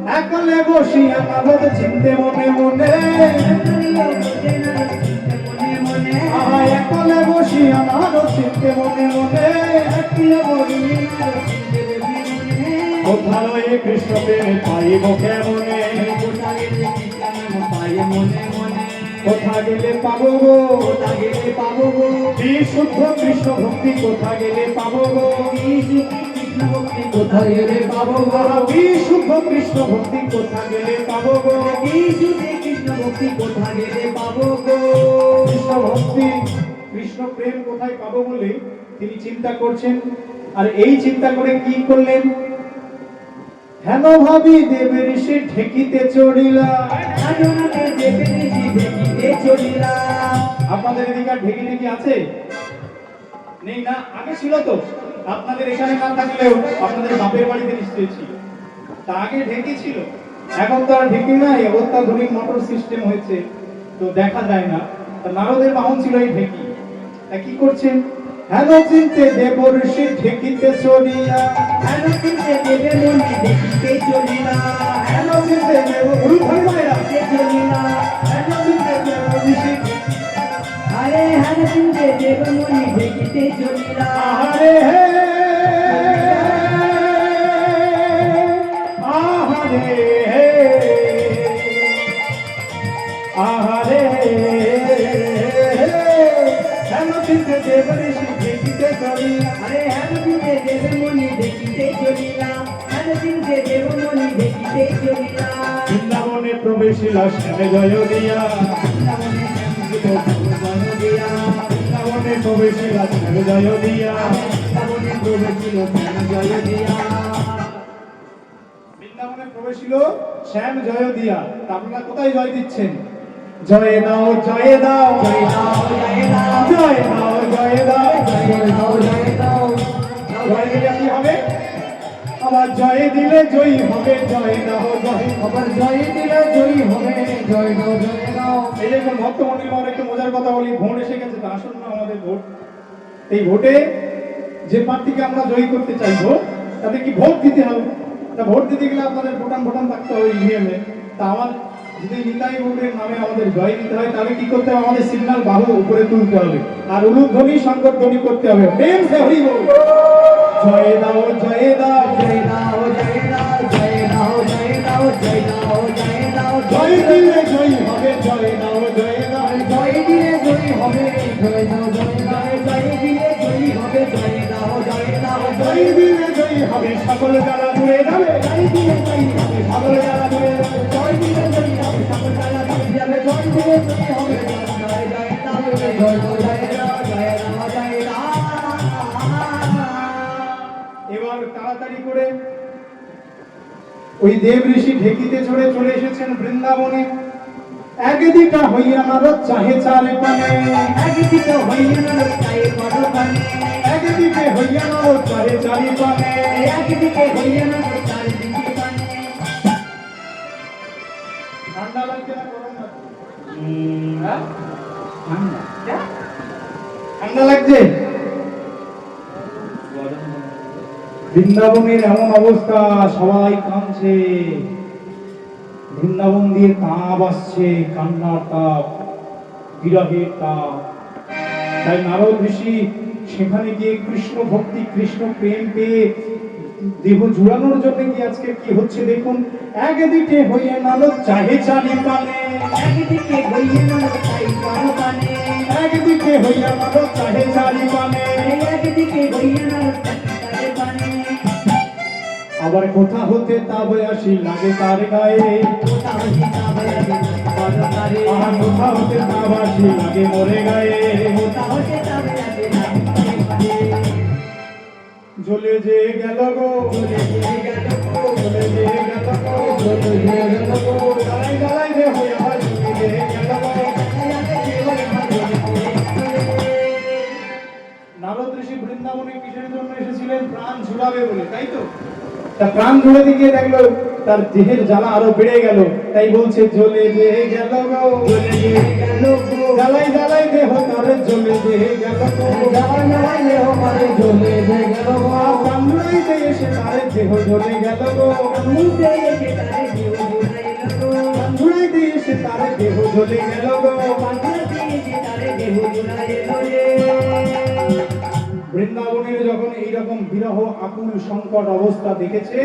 একলে বসিয়া নারদ চিন্তে মনে মনে, একলে বসিয়া নারদ চিন্তে মনে মনে, কোথায় কৃষ্ণ প্রেম পাইব কেমনে, কোথা গেলে পাবো গো, বিশুদ্ধ কৃষ্ণ ভক্তি কোথা গেলে পাবো গো, কোথা গেলে পাবো গো, বিশুদ্ধ কৃষ্ণ ভক্তি কোথা গেলে পাবো গো, কৃষ্ণ ভক্তি কোথা গেলে পাবো গো। কৃষ্ণ ভক্তি কৃষ্ণ প্রেম কোথায় পাবো বলে তিনি চিন্তা করছেন। আর এই চিন্তা করে কি করলেন, হেন ভাবি দেবের সে ঢেকিতে চড়িলা, আপনাদের এদিকে ঢেকি ঢেকি আছে নেই না? আগে ছিল তো, আপনাদের এখানে না থাকলেও আপনাদের বাপের বাড়িতে নিশ্চয়ই ছিল। তা আগে ঢেকি ছিল, এখন তো আর ঢেকি নাই, অত্যাধুনিক মোটর সিস্টেম হয়েছে, তো দেখা যায় না। নারদের বাহন ছিল এই ঢেকি। তা কি করছেন, হেন চিনতে দেবর সে ঢেকিতে চড়িয়া, হেন চিনতে দেবের মনে ঢেকিতে চড়িয়া, হেন চিনতে দেব গুরু ধর্মায়া সে চড়িয়া, হেন চিনতে দেব ঋষি, আরে হেন চিনতে দেব মনে ঢেকিতে চড়িয়া, আরে হে আহারে হে আহারে হেন চিনতে দেব ঋষি ঢেকিতে চড়িয়া, আরে হেন চিনতে দেব মনে ঢেকিতে চড়িয়া, হেন চিনতে দেব মনে ঢেকিতে চড়িয়া, বৃন্দাবনে প্রবেশিলা শ্যামে জয় দিয়া, বৃন্দাবনে প্রবেশিলা শ্যামে জয় দিয়া, বৃন্দাবনে প্রবেশিল শ্যাম জয় দিয়া, বৃন্দাবনে প্রবেশিল শ্যাম জয় দিয়া। আপনারা কোথায় জয় দিচ্ছেন, জয় দাও জয় দাও জয় দাও জয় দাও জয় দাও জয় দাও জয় দাও জয় দাও, জয় দিলে কি হবে, আবার জয় দিলে জয়ী হবে, জয় দাও জয়, আবার জয় দিলে জয়ী হবে, জয় দাও জয় দাও। এই যে ভক্ত মন্ডলী আমার একটু মজার কথা বলি, ভোট এসে গেছে, তা আসুন না আমাদের ভোট। এই ভোটে যে প্রার্থীকে আমরা জয়ী করতে চাইবো তাদের কি ভোট দিতে হবে। তা ভোট দিতে গেলে আপনাদের ভোটান থাকতে হবে ইভিএমে। তা আমার যদি নিতাই ভোটের নামে আমাদের জয় দিতে হয়, তাহলে কি করতে হবে, আমাদের সিগন্যাল বাহু উপরে তুলতে হবে, আর উলুধ্বনি শঙ্কর ধ্বনি করতে হবে, প্রেম সে হরি বল, জয় দাও জয় দাও জয় দাও জয় দাও জয় দাও জয় দাও জয় দাও জয় দাও, জয় দিলে জয়ী হবে, জয় দাও জয় দাও, জয় দিলে জয়ী হবে, জয় দাও জয় দাও, জয় দিলে জয়ী হবে, জয় দাও জয় দাও, জয় দিলে জয়ী হবে, সকল জ্বালা দূরে যাবে, জয় দিলে জয়ী হবে, সকল জ্বালা দূরে যাবে, জয় দিলে জয়ী হবে, সকল জ্বালা দূরে যাবে, জয় দিলে জয়ী হবে, জয় জয় দাও জয় দাও জয় দাও জয় দাও জয় দাও। এবার তাড়াতাড়ি করে ওই দেব ঋষি ঢেকিতে চড়ে চলে এসেছেন বৃন্দাবনে। একদিটা হইয়া নারদ চাহে চারে পানে, একদিকে হইয়া নারদ চাহে চারে পানে, একদিকে হইয়া নারদ চাহে চারি পানে, একদিকে হইয়া নারদ চারে দিকে পানে। ঠান্ডা লাগছে না গরম লাগছে? ঠান্ডা লাগছে। বৃন্দাবনের এমন অবস্থা, সবাই কাঁদছে, বৃন্দাবন দিয়ে তাপ আসছে, কান্নার তাপ, বিরহের তাপ। তাই নারদ ঋষি সেখানে গিয়ে কৃষ্ণ ভক্তি কৃষ্ণ প্রেম পেয়ে দেহ জুড়ানোর জন্য কি আজকে কি হচ্ছে দেখুন। একদিকে হইয়া নারদ চাহে চারি পানে, একদিকে হইয়া নারদ চাহে চারি পানে, একদিকে হইয়া নারদ চাহে চারি পানে, একদিকে হইয়া নারদ চাহে পানে। আবার কোথা হতে তাবে আসি লাগে তার গায়ে, কোথা হতে তাবে আসি লাগে মরে গায়ে, কোথা হতে তাবে আসি লাগে জ্বলে যে গেল গো, জ্বলে যে গেল গো, জ্বলে যে গেল গো, জ্বলে যে গেল গো, গালাই গালাই রে হইয়া জ্বলে যে গেল গো। নারদ ঋষি বৃন্দাবনে কিসের জন্য এসেছিলেন? প্রাণ ঝুড়াবে বলে, তাই তো? তা প্রাণ ঝুড়ে দিয়ে দেখলো তার দেহের জ্বালা আরো বেড়ে গেল, তাই বলছে জ্বলে যে গেল গো, জ্বালাই জ্বালাই দেহ তার জ্বলে যে গেল গো, জ্বালাই দেহ তার জ্বলে যে গেল গো, কামড়াই দিয়ে সে তার দেহ জ্বলে গেল গো, কামড়াই দিয়ে সে তার দেহ জ্বলে গেল গো। বৃন্দাবনের যখন এইরকম বিরহ আকুল সংকট অবস্থা দেখেছে,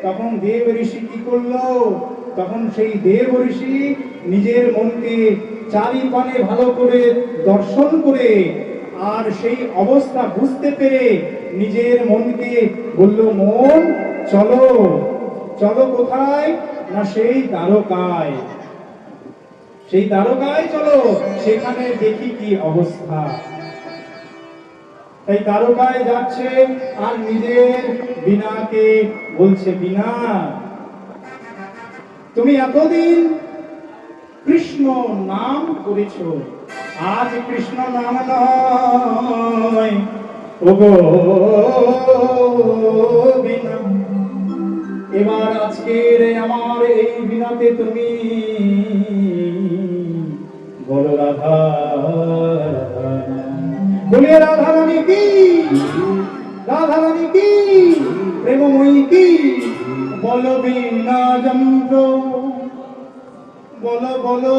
তখন দেব ঋষি কি করলো? তখন সেই দেব ঋষি নিজের মনকে চারিপানে ভালো করে দর্শন করে আর সেই অবস্থা বুঝতে পেরে নিজের মনকে বলল, মন চলো চলো কোথায় না সেই দ্বারকায়, সেই দ্বারকায় চলো, সেখানে দেখি কি অবস্থা। তাই দ্বারকায় যাচ্ছে আর নিজের বীণাকে বলছে, বীণা তুমি এতদিন কৃষ্ণ নাম করেছ, আজ কৃষ্ণ নাম নয় ওগো বীণা, এবার আজকের আমার এই বীণাতে তুমি বলো রাধা, বলিয়ে রাধা রানী কি, রাধা রানী কি, প্রেমময়ী কি, বলো বীণা যন্ত্র, বলো বলো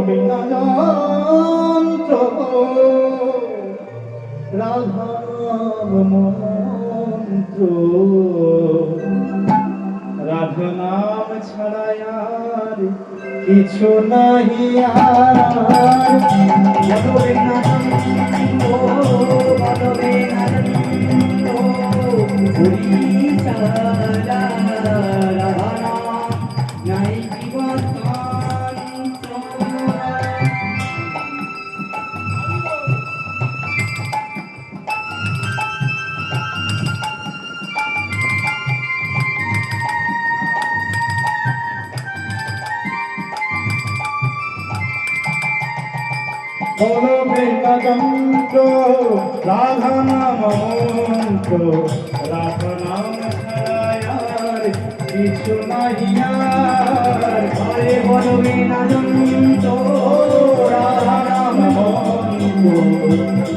বীণা যন্ত্র, রাধা মন্ত্র, রাধা নাম ছাড়া আর কিছু নাহি আর, বলো বীণা যন্ত্র, বলো বীণা যন্ত্র, হরি চালা রাধা নাই জীবতান্ত। বলো বীণা যন্ত্র, রাধা নাম মন্ত্র, রাধা নাম ছাড়া আর কিছু নাহি আর, আরে বলো বীণা যন্ত্র, রাধা নাম মন্ত্র,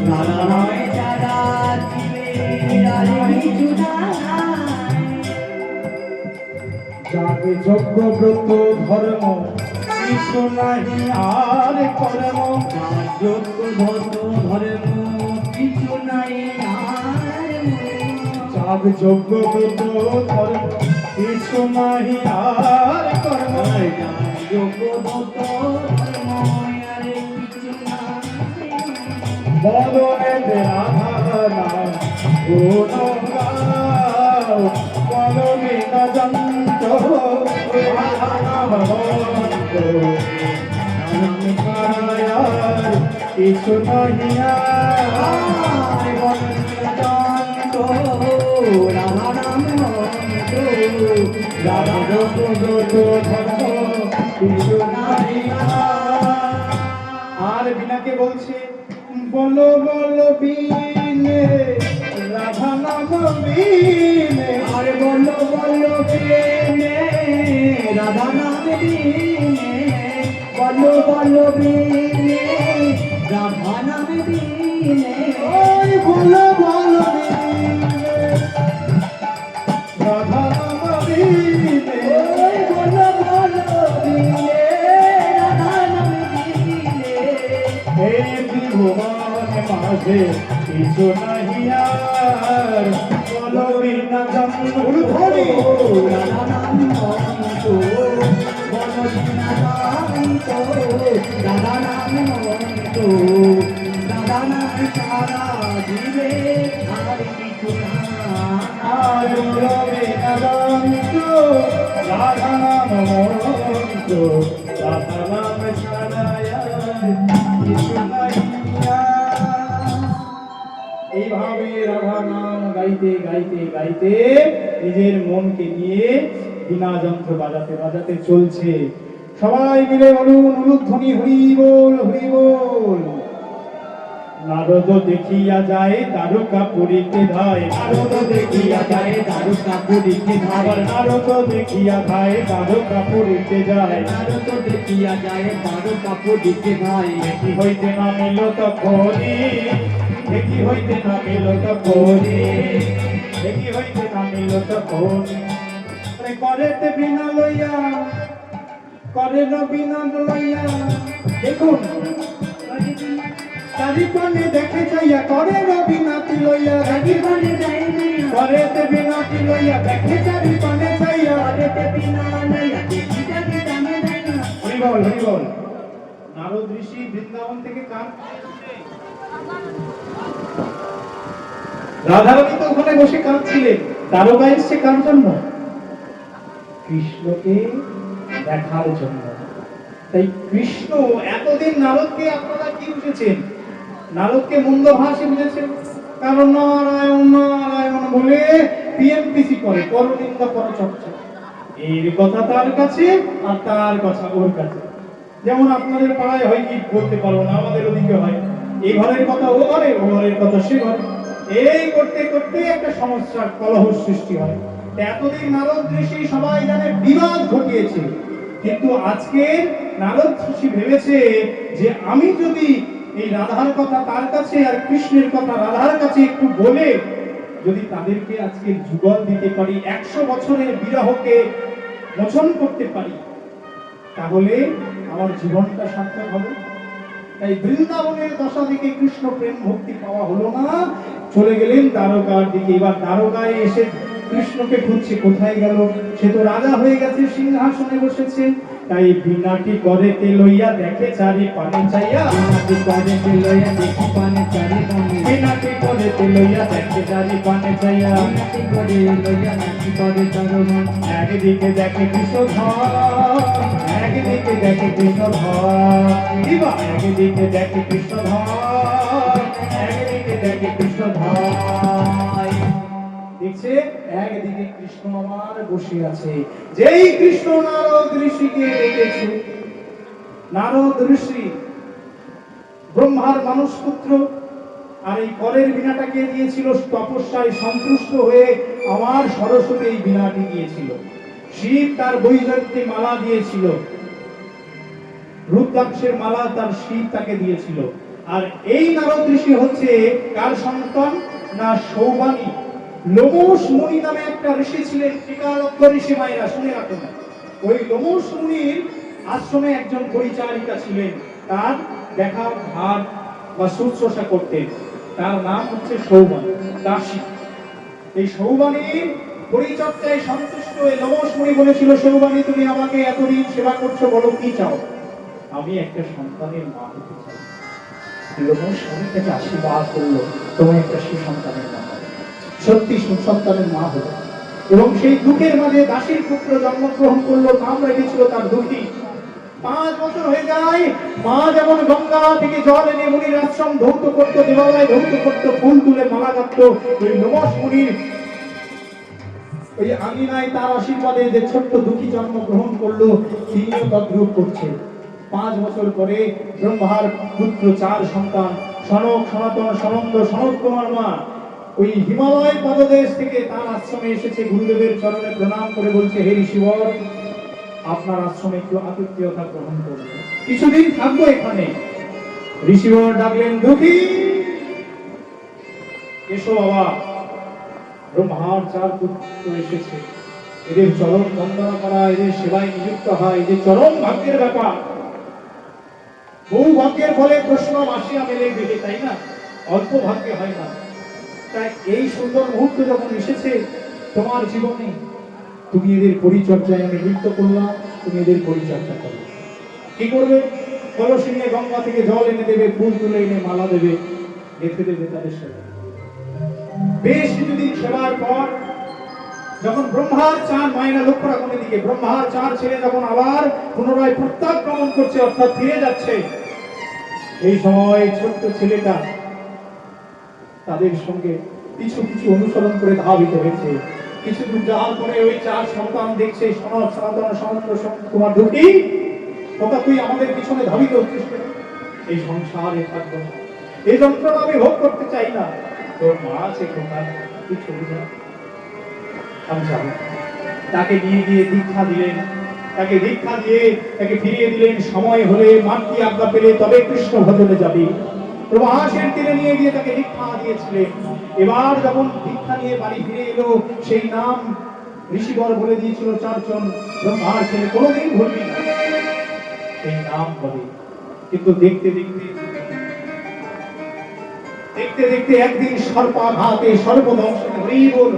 রাধা নাম ছাড়া আর কিছু নাই। যাবে যজ্ঞ ব্রত ধর্ম কিছু নাহি আর কর্ম, যজ্ঞ ব্রত ধর্ম কিছু নাই আর, যাগ যজ্ঞ ব্রত ধর্ম কিছু নাহি আর কর্ম, যজ্ঞ ব্রত ধর্ম আর কিছু নাই। বদনে রাধা নাম গুণ গাও, বলো বীণা যন্ত্র, রাধা নাম মন্ত্র, নাম ছাড়া আর কিছু নাহি আর, বলো বীণা যন্ত্র, রাধা নাম মন্ত্র, রাধা ব্রত ধর্ম কিছু নাহি আর। আর বীণাকে বলছে, বলো বলো বীণে রাধা নাম বীণে, আরে বলো বলো বীণে রাধা নাম বীণে, বলো বলো বীণে রাধা নাম বীণে, ওই বলো বলো বীণে রাধা নাম বীণে, ওই বলো বলো বীণে রাধা নাম বীণে, এই ত্রিভুবন মাঝে কিছু নাহি আর, বলো বীণা যন্ত্র, রাধা নাম মন্ত্র, বলো বীণা যন্ত্র, রাধা নাম মন্ত্র, রাধা নাম ছাড়া জীবে আর কিছু না আর, বলো বীণা যন্ত্র, রাধা নাম মন্ত্র, রাধা নাম ছাড়া কিছু নাহি। এইভাবে রাধা নাম গাইতে গাইতে গাইতে নিজের মনকে নিয়ে বীণা যন্ত্র বাজাতে বাজাতে চলছে। সবাই মিলে বলুন উলুধ্বনি হরি বল হরি বল। নারদ দেখিয়া যায় দ্বারকা পুরীতে ধায়, নারদ দেখিয়া যায় দ্বারকা পুরীতে ধায়, আবার নারদ দেখিয়া যায় দ্বারকা পুরীতে যায়। নারদ দেখিয়া যায় দ্বারকা পুরীতে ধায়, দেখি হইতে নামিল তখনি, দেখি হইতে নামিল তখনি, দেখি হইতে নামিল তখনি। করেতে বিনা লইয়া, করে বিনা লইয়া, দেখুন চারিপানে দেখে যাইয়া করে রবিনাথি লইয়া, জীবনে যাই নাই করেতে বিনাতি লইয়া দেখে চারিপানে যাইয়া। আরেতে বিনা লইয়া দেখি যাবি দামে যাই না। হরি বল হরি বল। নারদ ঋষি বৃন্দাবন থেকে কার রাধারানী তো ওখানে বসে কাঁদছিলেন, দ্বারকা এসছে কার জন্য? কৃষ্ণকে দেখার জন্য। তাই কৃষ্ণ এতদিন নারদকে আপনারা কি বুঝেছেন? নারদকে মন্দ ভাষে বুঝেছেন, কারণ নারায়ণ নারায়ণ বলে পিএমপিসি করে, পরনিন্দা পরচর্চা। এর কথা তার কাছে আর তার কথা ওর কাছে। যেমন আপনাদের পাড়ায় হয় কি বলতে পারবো না, আমাদের ওদিকে হয় এই ঘরের কথা ও ঘরে, ও ঘরের কথা সে ঘরে, এই করতে করতে একটা সমস্যার কলহ সৃষ্টি হয়। এতদিন নারদ ঋষি সবাই জানে বিবাদ ঘটিয়েছে, কিন্তু আজকে নারদ ঋষি ভেবেছে যে আমি যদি এই রাধার কথা তার কাছে আর কৃষ্ণের কথা রাধার কাছে একটু বলে যদি তাদেরকে আজকে যুগল দিতে পারি, 100 বছরের বিরহকে মোচন করতে পারি, তাহলে আমার জীবনটা সার্থক হবে। তাই বৃন্দাবনের দশা দিকে কৃষ্ণ প্রেম ভক্তি পাওয়া হলো না, চলে গেলেন দ্বারকার দিকে। এবার দ্বারকায় এসে কৃষ্ণকে খুঁজছে, কোথায় গেল? সে তো রাজা হয়ে গেছে, সিংহাসনে বসেছে। তাই বিনাটি করেতে লইয়া দেখে চারি পানে চাইয়া, বিনাটি করেতে লইয়া দেখি পানে চারি পানে, বিনাটি করেতে লইয়া দেখে চারি পানে চাইয়া। বিনাটি করে লইয়া নাকি করে চরণ, একদিকে দেখে কৃষ্ণধর, একদিকে দেখে কৃষ্ণধর, দিবা একদিকে দেখে কৃষ্ণধর, একদিকে দেখে কৃষ্ণধর। দেখছে একদিকে কৃষ্ণ আমার বসে আছে। যেই কৃষ্ণ নারদ ঋষিকে ডেকেছে, নারদ ঋষি ব্রহ্মার মানুষ পুত্র, আর এই করের বীণাটাকে দিয়েছিল তপস্যায় সন্তুষ্ট হয়ে আমার সরস্বতী এই বীণাটি দিয়েছিল। শিব তার বৈজয়ন্তী মালা দিয়েছিল, রুদ্রাক্ষের মালা তার শিব তাকে দিয়েছিল। আর এই নারদ ঋষি হচ্ছে কার সন্তান? না সৌবানী। লোমশ মুনি নামে একটা ঋষি ছিলেন, টিকালব্ধ ঋষি মায়েরা শুনে রাখুন। ওই লোমশ মুনির আশ্রমে একজন পরিচারিকা ছিলেন, তার দেখা ভার বা শুশ্রূষা করতেন। তার নাম হচ্ছে সৌবানী দাসী। এই সৌবানীর পরিচর্যায় সন্তুষ্ট হয়ে লোমশ মুনি বলেছিল, সৌবানী তুমি আমাকে এতদিন সেবা করছো, বলো কি চাও? আমি একটা সন্তানের মা হতে চাই। লোমশ মুনি তাকে আশীর্বাদ করলো, তুমি একটা সুসন্তানের মা হবে, সত্যি সুসন্তানের মা হবে। এবং সেই দুঃখের মাঝে দাসীর পুত্র জন্মগ্রহণ করলো, নাম রেখেছিল তার দুঃখী। 5 বছর হয়ে যায়, মা যেমন গঙ্গা থেকে জল এনে মুনির আশ্রম ধৌত করতো, দেবালয় ধৌত করতো, ফুল তুলে মালা গাঁথতো, ওই লোমশ মুনির ওই আঙিনায় তার আশীর্বাদে যে ছোট্ট দুঃখী জন্মগ্রহণ করলো, তিনিও তদ্রূপ করছে। 5 বছর পরে ব্রহ্মার পুত্র 4 সন্তান, সনক, সনাতন, সনন্দ, সনত কুমার মা ওই হিমালয় পদদেশ থেকে তার আশ্রমে এসেছে। গুরুদেবের চরণে প্রণাম করে বলছে, হে ঋষিবর, আপনার আশ্রমে একটু আতিথ্যতা গ্রহণ করব, কিছুদিন থাকবো এখানে। ঋষিবর ডাকলেন, দুঃখী এসো বাবা। ব্রহ্মার 4 পুত্র এসেছে, এদের চরম বন্দনা করা, এদের সেবায় নিযুক্ত হয়, এদের চরম ভাগ্যের ব্যাপার। বহু ভাগ্যের ফলে প্রশ্ন আসিয়া মেলে বেগে, তাই না? অল্প ভাগ্যে হয় না। তাই এই সুন্দর মুহূর্ত যখন এসেছে তোমার জীবনে, তুমি এদের পরিচর্যায় আমি নিযুক্ত করলাম, তুমি এদের পরিচর্যা করো। কি করবে? কলসি নিয়ে গঙ্গা থেকে জল এনে দেবে, ফুল তুলে এনে মালা দেবে, গেঁথে দেবে তাদের সেবা। বেশ কিছুদিন সেবার পর যখন ব্রহ্মার 4 মায়না, লক্ষ্য রাখুন এদিকে, ব্রহ্মার 4 ছেলে যখন আবার পুনরায় প্রত্যাক্রমণ করছে, অর্থাৎ ফিরে যাচ্ছে, এই সময় ছোট্ট ছেলেটা তাদের সঙ্গে পিছু পিছু অনুসরণ করে ধাবিত হয়েছে। কিছু দূর যাওয়ার পরে ওই 4 সন্তান দেখছে, সনক, সনাতন, সনন্দ, সন্ত কুমার, দুঃখী তোকা তুই আমাদের পিছনে ধাবিত হচ্ছিস কেন? এই সংসারে থাকবো না, এই যন্ত্রণা আমি ভোগ করতে চাই না। তোর মা আছে কোথায়, তুই চলে যা, আমি যাবো। তাকে নিয়ে গিয়ে দীক্ষা দিলেন, তাকে দীক্ষা দিয়ে তাকে ফিরিয়ে দিলেন। সময় হলে মাতৃ আজ্ঞা পেলে তবে কৃষ্ণ ভজনে যাবি। প্রভাসের তীরে নিয়ে গিয়ে তাকে দীক্ষা দিয়েছিলেন। এবার যখন দীক্ষা নিয়ে বাড়ি ফিরে এলো, সেই নাম ঋষিবর বলে দিয়েছিল চারজন, ব্রহ্মার ছেলে কোনোদিন ভুলবি না, সেই নাম বলে। কিন্তু দেখতে দেখতে দেখতে দেখতে একদিন সর্পাঘাতে সর্বদংশন হরি বল।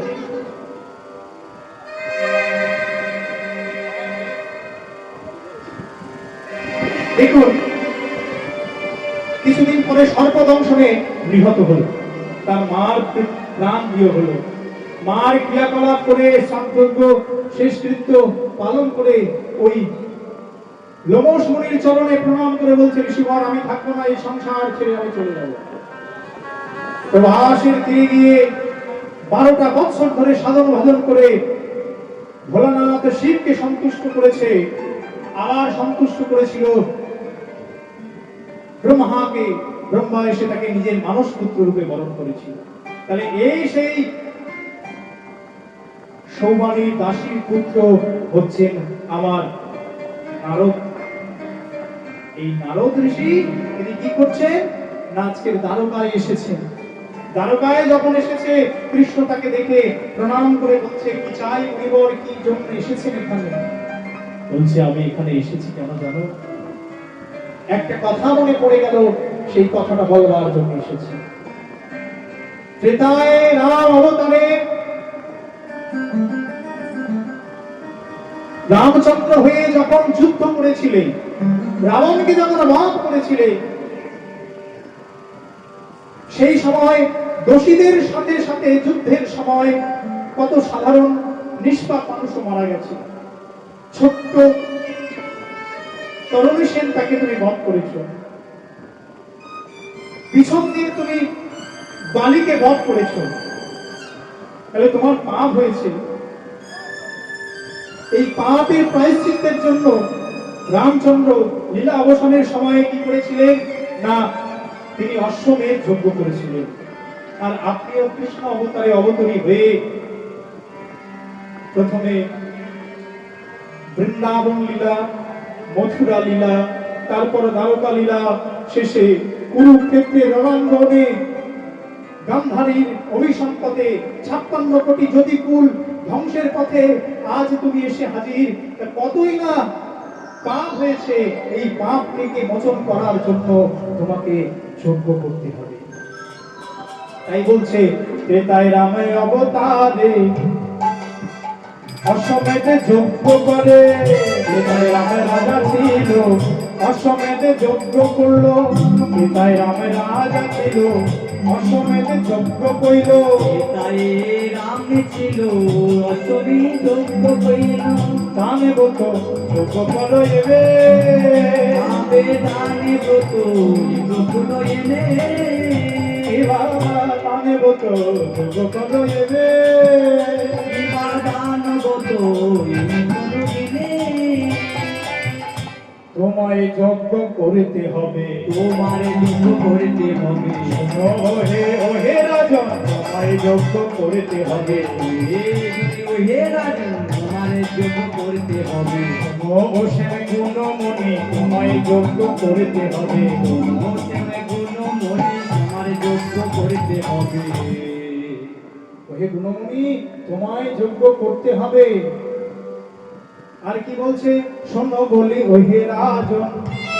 দেখুন, কিছুদিন পরে সর্পদংশনে নিহত হলো, তার মার প্রাণ দিয়ে হলো। মার ক্রিয়াকলাপ করে সান্তজ্ঞ শেষকৃত্য পালন করে ওই লোমশ মুনির চরণে প্রণাম করে বলছে, ঋষিবর আমি থাকবো না, এই সংসার ছেড়ে আমি চলে যাবো। প্রভাসের তীরে গিয়ে 12টা বৎসর ধরে সাধন ভজন করে ভোলানাথ শিবকে সন্তুষ্ট করেছে, আবার সন্তুষ্ট করেছিল ব্রহ্মাকে। ব্রহ্মা এসে তাকে নিজের মানস পুত্র রূপে বরণ করেছিল। তাহলে এই সেই সৌমানী দাসীর পুত্র হচ্ছেন আমার নারদ। এই নারদ ঋষি তিনি কি করছেন না, আজকের দ্বারকায় এসেছেন। দ্বারকায় যখন এসেছে, কৃষ্ণ তাকে দেখে প্রণাম করে বলছে, কি চাই মুনিবর, কি জন্য এসেছেন এখানে? বলছে, আমি এখানে এসেছি কেন জানো? একটা কথা মনে পড়ে গেল, সেই কথাটা বলবার জন্য এসেছি। ত্রেতায় রাম অবতারে রামচন্দ্র হয়ে যখন যুদ্ধ করেছিলেন, রাবণকে যখন বধ করেছিলেন, সেই সময় দোষীদের সাথে সাথে যুদ্ধের সময় কত সাধারণ নিষ্পাপ মানুষও মারা গেছে। ছোট্ট তরুণী সেন, তাকে তুমি বধ করেছ। পিছন দিয়ে তুমি বালিকে বধ করেছ। তাহলে তোমার পাপ হয়েছে। এই পাপের প্রায়শ্চিত্তের জন্য রামচন্দ্র লীলা অবসানের সময়ে কি করেছিলেন না, তিনি অশ্বমেধ যজ্ঞ করেছিলেন। আর আপনিও কৃষ্ণ অবতারে অবতরী হয়ে প্রথমে বৃন্দাবন লীলা, মথুরা লীলা, তারপর দ্বারকা লীলা, শেষে কুরুক্ষেত্রে রণাঙ্গনে গান্ধারীর অভিসম্পদে 56 কোটি জ্যোতিকুল ধ্বংসের পথে আজ তুমি এসে হাজির। কতই না পাপ হয়েছে, এই পাপ থেকে মোচন করার জন্য তোমাকে যজ্ঞ করতে হবে। তাই বলছে, ত্রেতায় রামে অবতারে অশ্বমেধে যজ্ঞ করে। ত্রেতায় রামের রাজা ছিল, অশ্বমেধে যজ্ঞ করলো। ত্রেতায় রামের রাজা ছিল, অশ্বমেধে যজ্ঞ কইল। ত্রেতায় রাম ছিল, অশ্বমেধ যজ্ঞ কইল। দানে বত যজ্ঞ করো এবে, রামে দানে ব্রত যজ্ঞ এনে। এবার দানে বত যজ্ঞ করো এবে, এবার দান ব্রত এনে। তোমায় যজ্ঞ করিতে হবে, তোমার যজ্ঞ করতে হবে। ওহে ওহে রাজন, তোমায় যজ্ঞ করিতে হবে। হে রাজন, তোমার যজ্ঞ করতে হবে। ও শ্যাম গুণমণি, তোমায় যজ্ঞ করিতে হবে। ও শ্যাম গুণমণি, তোমার যজ্ঞ করতে হবে। ওহে গুণমণি, তোমায় যজ্ঞ করতে হবে। আর কি বলছে, শোনো বলি ওহে রাজন,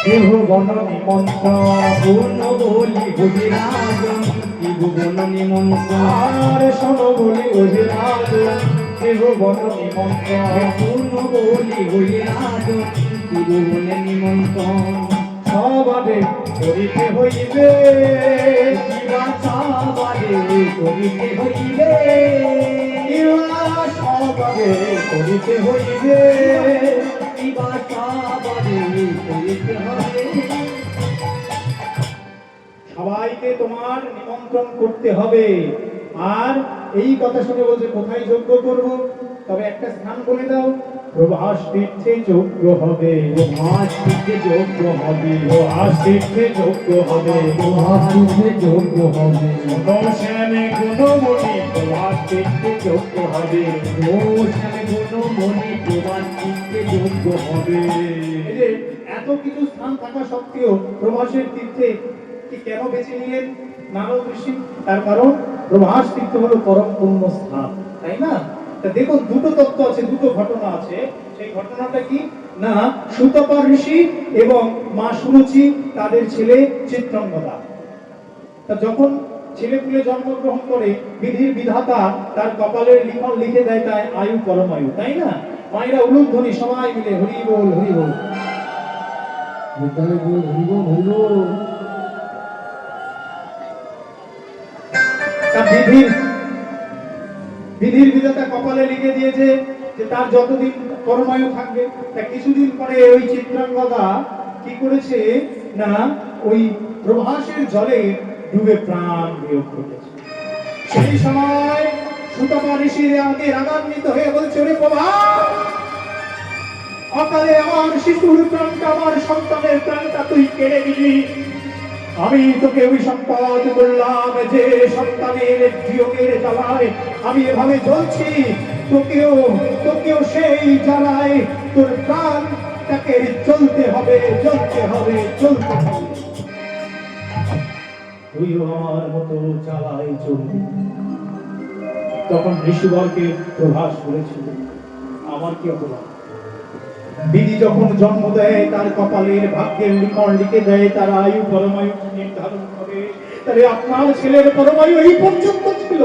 দেহ বন নিমন্ত্রণ। শোনো বলি ওহে রাজন, ত্রিভুবন নিমন্ত্রণ। আর শোনো বলি ওহে রাজন, দেহ বন নিমন্ত্রণ। শোনো বলি ওহে রাজন, ত্রিভুবন নিমন্ত্রণ। সবারে করিতে হইবে, কিবা সবারে করিতে হইবে। সবারে করিতে হইবে, কিবা সবারে করিতে হবে। সবাইকে তোমার নিমন্ত্রণ করতে হবে। আর এই কথা শুনে বলছে, কোথায় যজ্ঞ করব? তবে একটা স্থান বলে দাও। প্রভাস তীর্থে যোগ্য হবে, প্রভাস তীর্থে যোগ্য হবে, প্রভাস তীর্থে যোগ্য হবে, প্রভাস তীর্থে যোগ্য হবে। শোনো শ্যামে গুণমণি প্রভাস তীর্থে যোগ্য হবে। ও শ্যামে গুণমণি প্রভাস তীর্থে যোগ্য হবে। এই যে এত কিছু স্থান থাকা সত্ত্বেও প্রভাসের তীর্থে কি কেন বেছে নিলেন নারদ ঋষি? তার কারণ প্রভাস তীর্থ হলো পরম পূর্ণ স্থান, তাই না? তা দেখুন, দুটো তত্ত্ব আছে, দুটো ঘটনা আছে। সেই ঘটনাটা কি না, সুতপা ঋষি এবং মা সুরুচি তাদের ছেলে চিত্রাঙ্গদা, তা যখন ছেলে পুলে জন্মগ্রহণ করে বিধির বিধাতা তার কপালের লিখন লিখে দেয়, তাই আয়ু পরমায়ু, তাই না? মায়েরা উলুধ্বনি সবাই মিলে হরি বল হরি বল। হরি বল হরি বল হরি বল। তা বিধির বিধাতা কপালে লিখে দিয়েছে যে তার যতদিন পরমায়ু থাকবে। তা কিছুদিন পরে ওই চিত্রাঙ্গদা কি করেছে না, ওই প্রভাসের জলে ডুবে প্রাণ বিয়োগ ঘটেছে। সেই সময় সুতপা ঋষির আগে রাগান্বিত হয়ে বলছে, ওরে প্রভাস, অকালে আমার শিশুর প্রাণটা, আমার সন্তানের প্রাণটা তুই কেড়ে নিলি। আমি তোকে অভিসম্পাদ করলাম যে সন্তানের বিয়োগের জ্বালায় আমি এভাবে জ্বলছি, তোকেও সেই জ্বালায় তোর প্রাণটাকে চলতে হবে, চলতে হবে, চলতে হবে। তুইও আমার মতো জ্বালায় চলবি। তখন ঋষিবরকে প্রভাস করেছিল, আমার কি অপরাধ? বিধি যখন জন্ম দেয় তার কপালের ভাগ্যের লিখন লিখে দেয়, তার আয়ু পরমায়ু নির্ধারণ করে। তাহলে আপনার ছেলের পরমায়ু এই পর্যন্ত ছিল।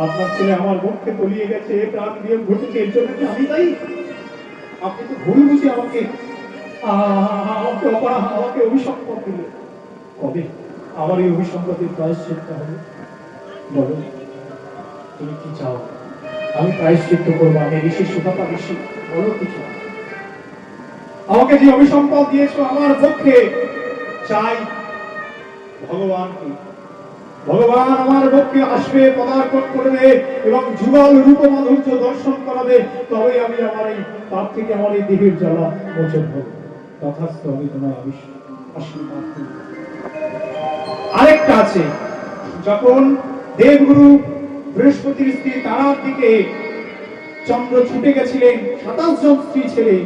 আপনার ছেলে আমার পক্ষে তলিয়ে গেছে, প্রাণ দিয়ে ঘটেছে, এর জন্য কি আমি দায়ী? আপনি তো ভুল বুঝে আমাকে অভিসম্পদ দিলে। কবে আমার এই অভিসম্পদের প্রায়শ্চিত্ত হবে? বলো, তুমি কি চাও? আমি প্রায়শ্চিত্ত করবো। আমি ঋষি সুতপা ঋষি, বলো কিছু। আমাকে যে অভিসম্পদ দিয়েছো আমার পক্ষে চাই ভগবান কি? ভগবান আমার পক্ষে আসবে, পদার্পণ করবে এবং যুগল রূপ মাধুর্য দর্শন করাবে, তবে আমি আমার এই পাপ থেকে, আমার এই দেহের জ্বালা মোচন হব। তথাস্তু, আমি তোমার আশীর্বাদ করব। আরেকটা আছে, যখন দেবগুরু বৃহস্পতির স্ত্রী তারার দিকে চন্দ্র ছুটে গেছিলেন 27 জন স্ত্রী ছেলে,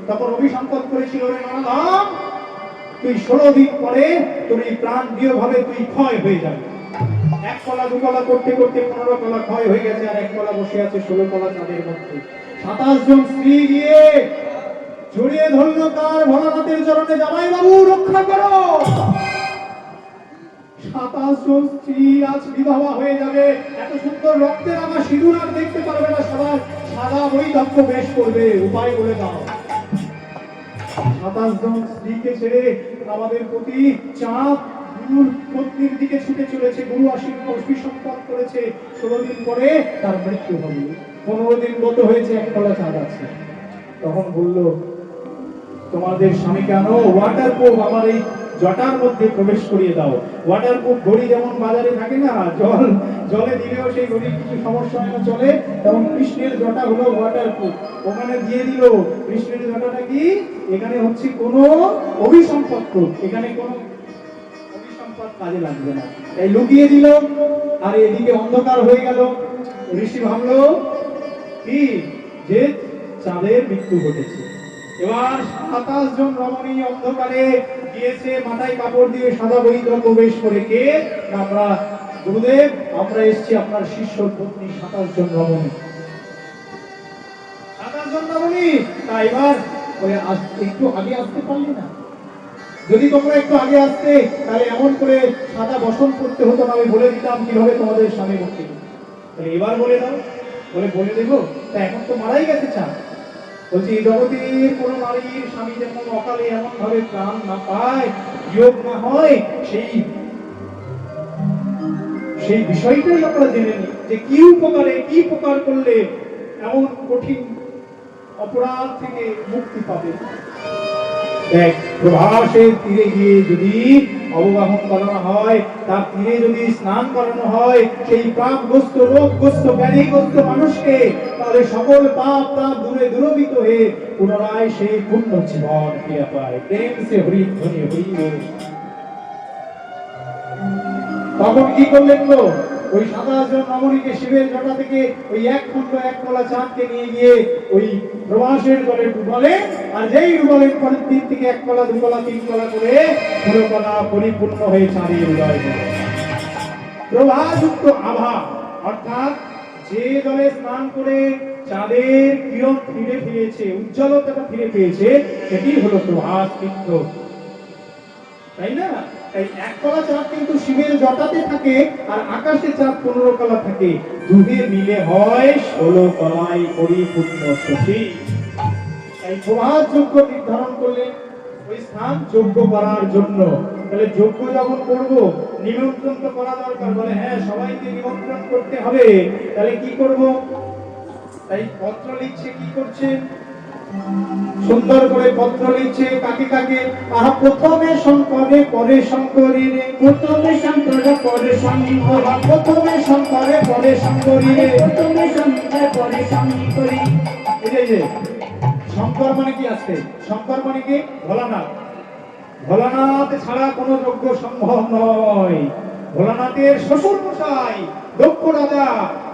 তখন অভিসম্পদ করেছিল, রে নারায়ণ, তুই 16 দিন পরে তোর এই প্রাণ বিয়োগ হবে, তুই ক্ষয় হয়ে যাবে। এক কলা দু কলা করতে করতে 15 কলা ক্ষয় হয়ে গেছে, আর এক কলা বসে আছে 16 কলা চাঁদের মধ্যে। 27 জন স্ত্রী গিয়ে জড়িয়ে ধরলো তার ভোলানাথের চরণে, জামাই বাবু রক্ষা করো। 27 জন স্ত্রী আজ বিধবা হয়ে যাবে, এত সুন্দর রক্তের রাঙা সিঁদুর আর দেখতে পারবে না, সবাই সাদা বৈধব্য বেশ করবে, উপায় বলে দাও। 27 জন স্ত্রীকে ছেড়ে আমাদের প্রতি চাঁদ গুরুর পত্নীর দিকে ছুটে চলেছে। গুরু অভিসম্পদ করেছে 16 দিন পরে তার মৃত্যু হবে। 15 দিন গত হয়েছে, এক কলা চাঁদ আছে। তখন বলল, তোমাদের স্বামীকে আনো, ওয়াটারপ্রুফ আমার এই জটার মধ্যে প্রবেশ করিয়ে দাও। ওয়াটারপ্রুফ ঘড়ি যেমন বাজারে থাকে না, জলে দিলেও সেই ঘড়ির কিছু সমস্যা হয় না, চলে, তেমন কৃষ্ণের জটা হলো ওয়াটারপ্রুফ। ওখানে দিয়ে দিল। কৃষ্ণের জটাটা কি? এখানে হচ্ছে কোনো অভিসম্পদ প্রুফ, এখানে কোনো অভিসম্পদ কাজে লাগবে না, তাই লুকিয়ে দিল। আর এদিকে অন্ধকার হয়ে গেল। ঋষি ভাবলো কি, যে চাঁদের মৃত্যু ঘটেছে। এবার 27 জন রমণী অন্ধকারে গিয়েছে, মাথায় কাপড় দিয়ে সাদা বস্ত্র প্রবেশ করে। কে? আমরা গুরুদেব, আমরা এসেছি আপনার শিষ্যর পত্নী 27 জন রমণী। 27 জন রমণী, তাই এবার একটু আগে আসতে পারলি না? যদি তোমরা একটু আগে আসতে, তাহলে এমন করে সাদা বসন করতে হতো না, আমি বলে দিতাম কিভাবে তোমাদের স্বামী মুক্তি। তাহলে এবার বলে দাও। বলে দেবো। তা এখন তো মারাই গেছে চাঁদ। বলছি, এই জগতের কোন নারীর স্বামী যেমন অকালে এমন ভাবে প্রাণ না পায়, বিয়োগ না হয়, সেই বিষয়টাই আমরা জেনে নিই, যে কি উপকার করলে এমন কঠিন অপরাধ থেকে মুক্তি পাবে। দেখ, প্রভাসের তীরে গিয়ে যদি অবগাহন করানো হয়, তার তীরে যদি স্নান করানো হয় সেই পাপগ্রস্ত রোগগ্রস্ত ব্যাধিগ্রস্ত মানুষকে, তাহলে সকল পাপ তাপ দূরে দূরীভূত হয়ে পুনরায় সেই পূর্ণ জীবন ফিরে পায়। প্রেম সে হরি ধ্বনি হরি বল। তখন কি করলেন গো? ওই 27 জন রমণীকে শিবের জটা থেকে ওই এক খণ্ড এক কলা চাঁদকে নিয়ে গিয়ে ওই প্রবাসের জলে ডুবালেন, আর যেই ডুবালেন পরের দিন থেকে 1 কলা 2 কলা 3 কলা করে পুরো কলা পরিপূর্ণ হয়ে চাঁদের উদয় হল। প্রভাযুক্ত আভা, অর্থাৎ যে জলে স্নান করে চাঁদের কিরণ ফিরে পেয়েছে, উজ্জ্বলতাটা ফিরে পেয়েছে, সেটি হলো প্রভাস তীর্থ, তাই না? এই 1 কলা চাঁদ কিন্তু শিবের জটাতে থাকে, আর আকাশে চাঁদ 15 কলা থাকে, দুধে মিলে হয় 16 কলায় পরিপূর্ণ শশী। এই প্রভাস যোগ্য নির্ধারণ করলেন ওই স্থান যোগ্য করার জন্য। তাহলে যোগ্য যখন করব, নিমন্ত্রণ তো করা দরকার। বলে হ্যাঁ, সবাইকে নিমন্ত্রণ করতে হবে, তাহলে কি করব? তাই পত্র লিখছে, কি করছে? সুন্দর করে পত্র লিখছে। কাকে কাকে? প্রথমে শঙ্করে পরে শঙ্করী রে, প্রথমে শঙ্কর পরে শঙ্কর, প্রথমে শঙ্করে পরে শঙ্করী রে, প্রথমে শঙ্কর পরে শঙ্করী। এই যে শঙ্কর মানে কি আছে? শঙ্কর মানে কি? ভোলানাথ। ভোলানাথ ছাড়া কোনো যজ্ঞ সম্ভব নয়। ভোলানাথের শ্বশুর মশাই দক্ষ রাজা,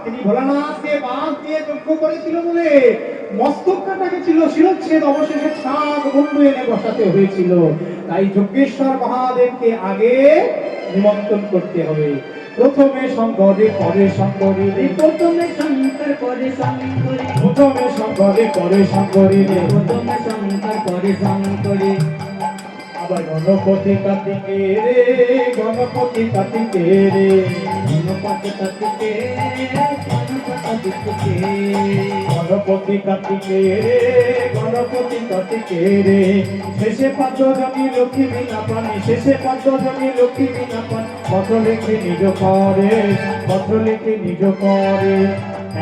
তিনি ভোলানাথকে বাঁশ দিয়ে যজ্ঞ করেছিল বলে মস্তক কাটা গেছিল, শিরচ্ছেদ, অবশেষে ছাগ মুন্ডু এনে বসাতে হয়েছিল। তাই যজ্ঞেশ্বর মহাদেবকে আগে নিমন্ত্রণ করতে হবে। প্রথমে শঙ্করে পরে শঙ্করী রে, প্রথমে শঙ্কর পরে শঙ্করী, প্রথমে শঙ্করে পরে শঙ্করী রে, প্রথমে শঙ্কর পরে শঙ্করী। আবার গণপতি কার্তিকে রে, গণপতি কার্তিকে রে, গণপতি কার্তিকে, গণপতি কার্তিকে, গণপতি কার্তিকে রে, গণপতি কার্তিকে রে। শেষে 5 জনী লক্ষ্মী বিনা পানি, শেষে 5 জনী লক্ষ্মী বিনা পানি, পত্র লিখে নিজ করে, পত্র লিখে নিজ করে।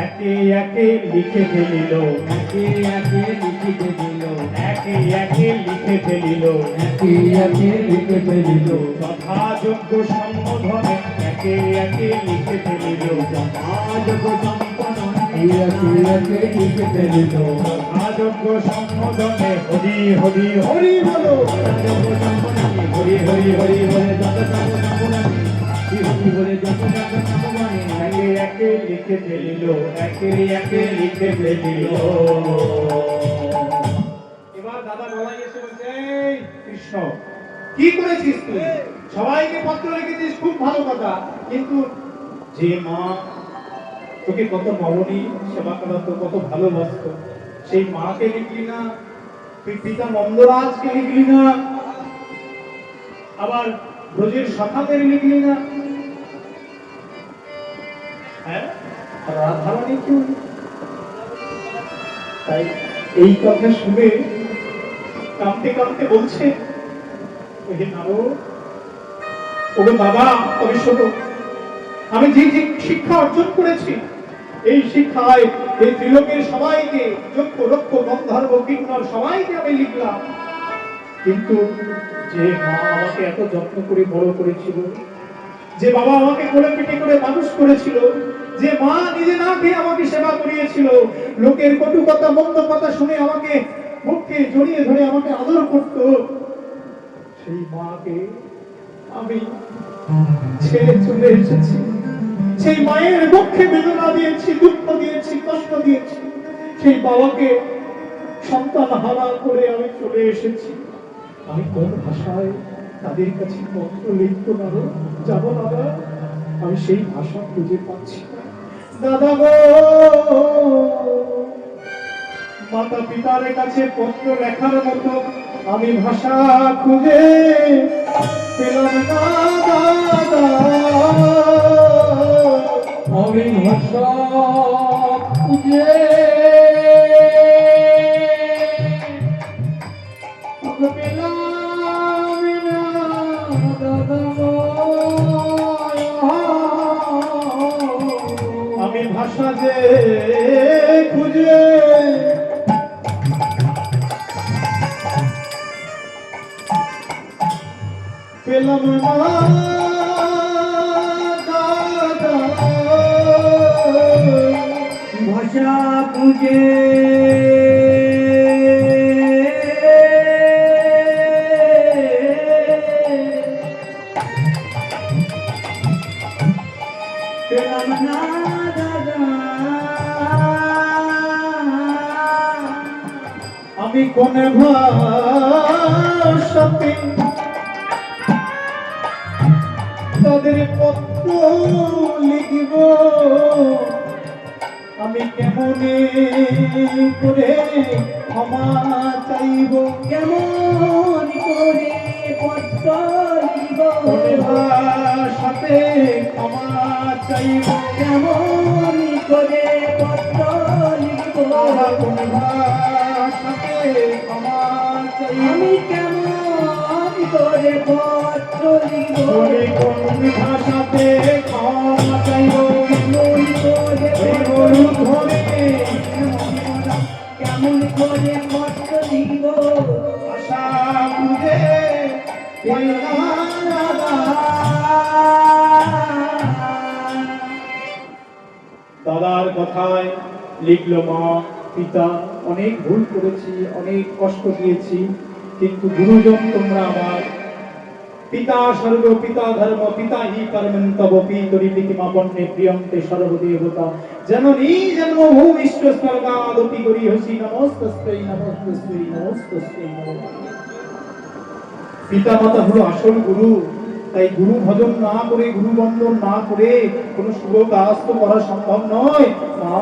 একে একে লিখে ফেলিল, একে একে লিখিতে দিল, একে একে লিখে ফেলিল, একে একে লিখে ফেলিল। যথাযোগ্য সম্বোধনে একে একে লিখে ফেলিল, যথাযোগ্য সম্পন্ন একে একে লিখে ফেলিল। যথাযোগ্য সম্বোধনে হরি হরি হরি বলো, যথাযোগ্য সম্পন্ন হরি হরি হরি বলে যথাযোগ্য সম্পন্ন হরি বলে যথাযোগ্য সম্পন্ন একে একে লিখে ফেলিল, একে একে লিখে ফেলিল। এবার দাদা বলাই এসে বলছে, এই কৃষ্ণ, কি করেছিস তুই? সবাইকে পত্র লিখেছিস, খুব ভালো কথা, কিন্তু যে মা তোকে কত নবনী সেবা করাতো, কত ভালোবাসতো, সেই মাকে লিখলি না, তুই পিতা নন্দরাজকে লিখলি না, আবার ব্রজের সখাদের লিখলি না, হ্যাঁ, রাধারানী কেউ? তাই এই কথা শুনে কাঁদতে কাঁদতে বলছে, ওহে নারদ, ওগো বাবা, তবে শোনো, আমি যে যে শিক্ষা অর্জন করেছি, এই শিক্ষায় এই ত্রিলোকের সবাইকে, যক্ষ রক্ষ গন্ধর্ব কিন্নর সবাইকে আমি লিখলাম, কিন্তু যে মা আমাকে এত যত্ন করে বড় করেছিল, যে বাবা আমাকে কোলে পিঠে করে মানুষ করেছিল, যে মা নিজে না খেয়ে আমাকে সেবা করিয়েছিল, লোকের কটু কথা মন্দ কথা শুনে আমাকে বুকে জড়িয়ে ধরে আমাকে আদর করত, সেই মাকে আমি ছেড়ে চলে এসেছি। সেই মায়ের দুঃখে বেদনা দিয়েছি, দুঃখ দিয়েছি, কষ্ট দিয়েছি। সেই বাবাকে সন্তান হারা করে আমি চলে এসেছি। আমি কোন ভাষায় তাদের কাছে পত্র লিখবো না, যাবো দাদা, আমি সেই ভাষা খুঁজে পাচ্ছি না। দাদা গো, মাতা পিতার কাছে পত্র লেখার মতো আমি ভাষা খুঁজে পেলাম না দাদা, আমি ভাষা খুঁজে পেলাম না দাদা গো, আমি ভাষা যে খুঁজে পেলাম না দাদা ভাষা খুঁজে পেলাম না দাদা আমি কোন ভাষাতে তাদের পত্র লিখিব আমি কেমনে করে ক্ষমা চাইব কেমন করে পত্র লিখব কোন ভাষাতে ক্ষমা চাইব কেমন করে পত্র লিখব কোন ভাষাতে ক্ষমা চাইব আমি কেমন করে পত্র লিখব ওই কোন ভাষাতে ক্ষমা চাইব কেমন করে ওই গরু ধরে কেমন করে পত্র লিখব আশা খুঁজে পেলাম না দাদার কথায় লিখলো মা পিতা অনেক ভুল করেছি অনেক কষ্ট দিয়েছি কিন্তু গুরুজন তোমরা আমার পিতা সর্ব পিতা ধর্ম পিতা হি কর্মং তব পিতরি প্রীতিমাপন্নে প্রিয়ন্তে সর্বদেবতা জননী জন্মভূমিষ্ঠ স্বর্গাদপি গরিহসি নমস্তস্মৈ নমস্তস্মৈ নমস্তস্মৈ নমঃ পিতা মাতা হলো আসল গুরু তাই গুরু ভজন না করে গুরু বন্দন না করে কোনো শুভ কাজ তো করা সম্ভব নয় মা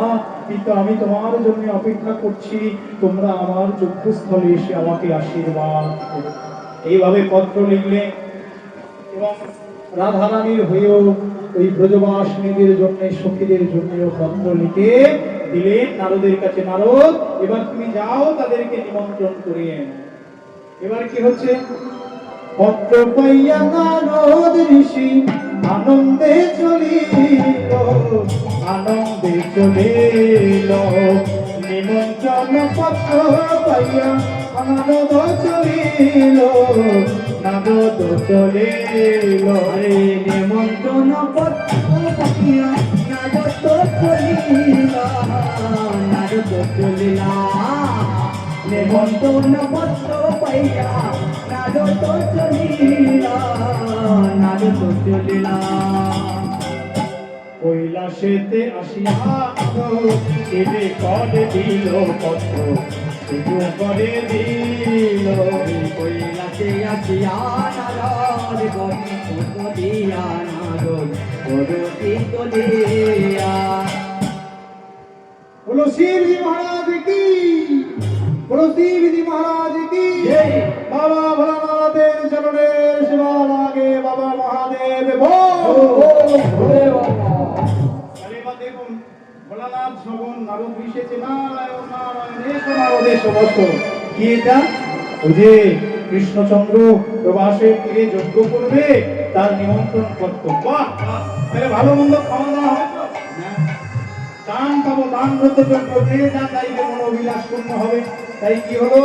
পিতা আমি তোমার জন্য অপেক্ষা করছি তোমরা আমার যজ্ঞস্থলে এসে আমাকে আশীর্বাদ করো এইভাবে পত্র লিখলে এবং রাধারানীর হয়েও ওই ব্রজবাসিনীদের জন্য সখীদের জন্য পত্র লিখে দিলেন নারদের কাছে নারদ এবার তুমি যাও তাদেরকে নিমন্ত্রণ করিয়ে এবার কি হচ্ছে পত্র পাইয়া নারদ ঋষি আনন্দে চলিল আনন্দে চলিল নিমন্ত্রণ পত্র পাইয়া নারদ চলিল নারদ চলিল আরে নিমন্ত্রণ পত্র পাইয়া নারদ চলিলা নারদ চলিলা নিমন্ত্রণ পত্র পাইয়া নারদ চলিলা নারদ চলিলা কৈলাসেতে আসিয়া কেটে করে দিল পত্র শুধু করে দিল কৈলাসে আসিয়া নারদ গরি পুত্র দিয়া নারদ গরতি তোলিয়া बोलो शिव जी महाराज की बोलो शिव जी महाराज की जय। बाबा भोलानाथेर चरणे सेवा लागे बाबा महादेव बोल ওরে বাবা আরে বা দেখুন ভোলানাথ শ্রবণ নারদ এসেছে নারায়ণ নারায়ণ এসো নারদ এসো বসো কি এটা ওই যে কৃষ্ণচন্দ্র প্রবাসে ফিরে যজ্ঞ করবে তার নিমন্ত্রণ পত্র বাহ বাহ তাহলে ভালো মন্দ খাওয়া দাওয়া হয় তো দান পাবো দান ব্রত যজ্ঞ যে যা চাইবে মনোবিলাস পূর্ণ হবে তাই কি হলো